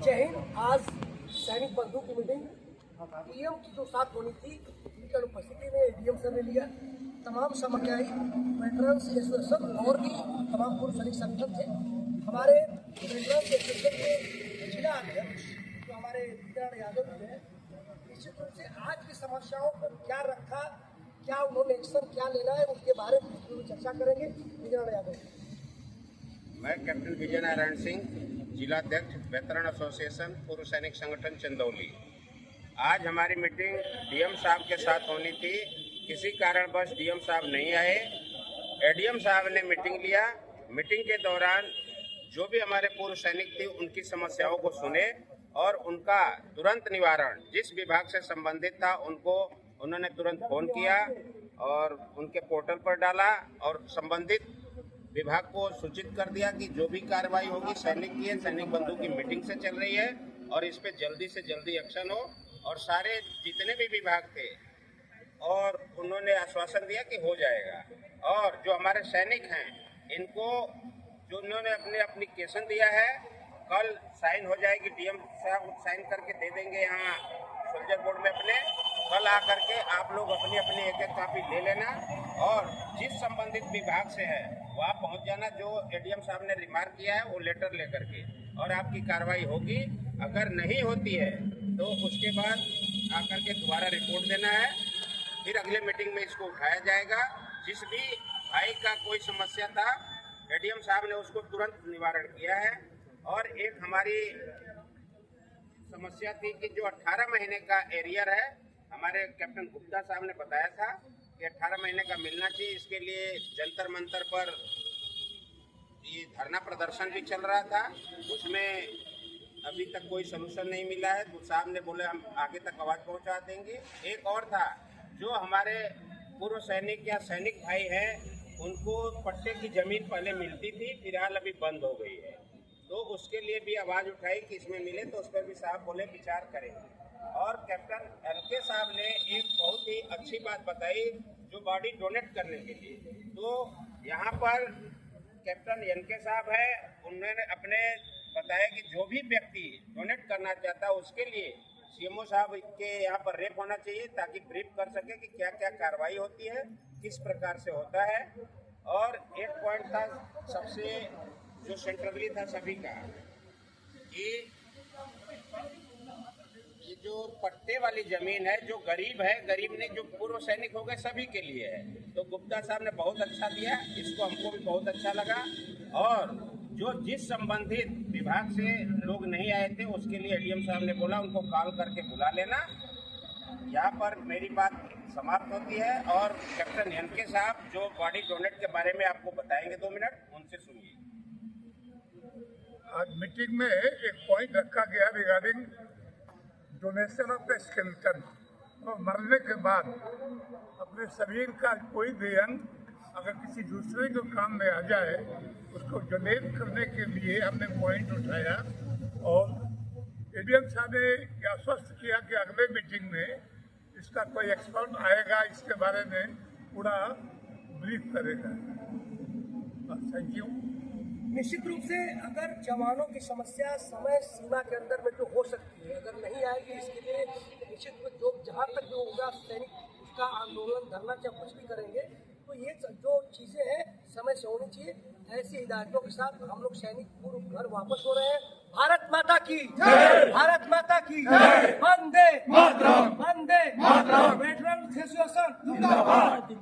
जय हिंद। आज सैनिक बंधु की मीटिंग डीएम की जो साथ होनी थी उनकी अनुपस्थिति में डीएम सर ने लिया। तमाम समन्वयी वेटरन्स एसोसिएशन और भी तमाम पूर्व सैनिक संगठन थे। हमारे वेटरन्स एसोसिएशन के जिला अध्यक्ष जो हमारे विद्यारायण यादव जी हैं, निश्चित रूप से आज की समस्याओं को क्या रखा, क्या उन्होंने एक्शन क्या लेना है, उसके बारे में चर्चा करेंगे। विद्यारायण यादव। मैं कैप्टन विजय नारायण सिंह, जिलाध्यक्ष वेटरन एसोसिएशन पूर्व सैनिक संगठन चंदौली। आज हमारी मीटिंग डीएम साहब के साथ होनी थी। किसी कारणवश डीएम साहब नहीं आए। एडीएम साहब ने मीटिंग लिया। मीटिंग के दौरान जो भी हमारे पूर्व सैनिक थे उनकी समस्याओं को सुने और उनका तुरंत निवारण जिस विभाग से संबंधित था उनको उन्होंने तुरंत फोन किया और उनके पोर्टल पर डाला और संबंधित विभाग को सूचित कर दिया कि जो भी कार्रवाई होगी सैनिक की है, सैनिक बंधु की मीटिंग से चल रही है और इस पे जल्दी से जल्दी एक्शन हो। और सारे जितने भी विभाग थे और उन्होंने आश्वासन दिया कि हो जाएगा। और जो हमारे सैनिक हैं इनको जो उन्होंने अपने एप्लीकेशन दिया है कल साइन हो जाएगी। डीएम साहब साइन करके दे देंगे यहाँ सोल्जर बोर्ड में अपने। कल आकर के आप लोग अपनी अपनी एक एक कॉपी ले लेना और जिस संबंधित विभाग से है वहाँ पहुँच जाना। जो एडीएम साहब ने रिमार्क किया है वो लेटर लेकर के और आपकी कार्रवाई होगी। अगर नहीं होती है तो उसके बाद आकर के दोबारा रिपोर्ट देना है। फिर अगले मीटिंग में इसको उठाया जाएगा। जिस भी भाई का कोई समस्या था एडीएम साहब ने उसको तुरंत निवारण किया है। और एक हमारी समस्या थी कि जो 18 महीने का एरियर है, हमारे कैप्टन गुप्ता साहब ने बताया था कि 18 महीने का मिलना चाहिए। इसके लिए जंतर मंतर पर ये धरना प्रदर्शन भी चल रहा था, उसमें अभी तक कोई सलूशन नहीं मिला है। तो साहब ने बोले हम आगे तक आवाज़ पहुंचा देंगे। एक और था जो हमारे पूर्व सैनिक या सैनिक भाई हैं उनको पट्टे की ज़मीन पहले मिलती थी, फिलहाल अभी बंद हो गई है। तो उसके लिए भी आवाज़ उठाई कि इसमें मिले, तो उस पर भी साहब बोले विचार करेंगे। और कैप्टन एनके साहब ने एक बहुत ही अच्छी बात बताई जो बॉडी डोनेट करने के लिए। तो यहाँ पर कैप्टन एनके साहब है, उन्होंने अपने बताया कि जो भी व्यक्ति डोनेट करना चाहता है उसके लिए सीएमओ साहब के यहाँ पर रेप होना चाहिए ताकि ब्रीफ कर सके कि क्या क्या कार्रवाई होती है, किस प्रकार से होता है। और एक पॉइंट था सबसे जो सेंट्रली था सभी का कि ये जो पट्टे वाली जमीन है जो गरीब है, गरीब ने जो पूर्व सैनिक हो गए सभी के लिए है। तो गुप्ता साहब ने बहुत अच्छा दिया, इसको हमको भी बहुत अच्छा लगा। और जो जिस संबंधित विभाग से लोग नहीं आए थे उसके लिए एडीएम साहब ने बोला उनको कॉल करके बुला लेना। यहाँ पर मेरी बात समाप्त होती है और कैप्टन एनके साहब जो बॉडी डोनेट के बारे में आपको बताएंगे 2 मिनट, उनसे सुनिए। आज मीटिंग में एक पॉइंट रखा गया regarding donation of the skeleton. तो मरने के बाद अपने शरीर का कोई भी अंग अगर किसी दूसरे को काम में आ जाए उसको डोनेट करने के लिए हमने पॉइंट उठाया। और एडीएम साहब ने आश्वस्त किया कि अगले मीटिंग में इसका कोई एक्सपर्ट आएगा, इसके बारे में पूरा ब्रीफ करेगा। Thank you. निश्चित रूप से अगर जवानों की समस्या समय सीमा के अंदर में जो हो सकती है, अगर नहीं आएगी इसके लिए निश्चित रूप जो जहाँ तक जो होगा सैनिक उसका आंदोलन धरना चाहे कुछ भी करेंगे। तो ये जो चीज़ें हैं समय से होनी चाहिए। ऐसी हिदायतों के साथ हम लोग सैनिक पूर्व घर वापस हो रहे हैं। भारत माता की जय, भारत माता की जय, वंदे मातरम, वंदे मातरम। वेटरन एसोसिएशन जिंदाबाद।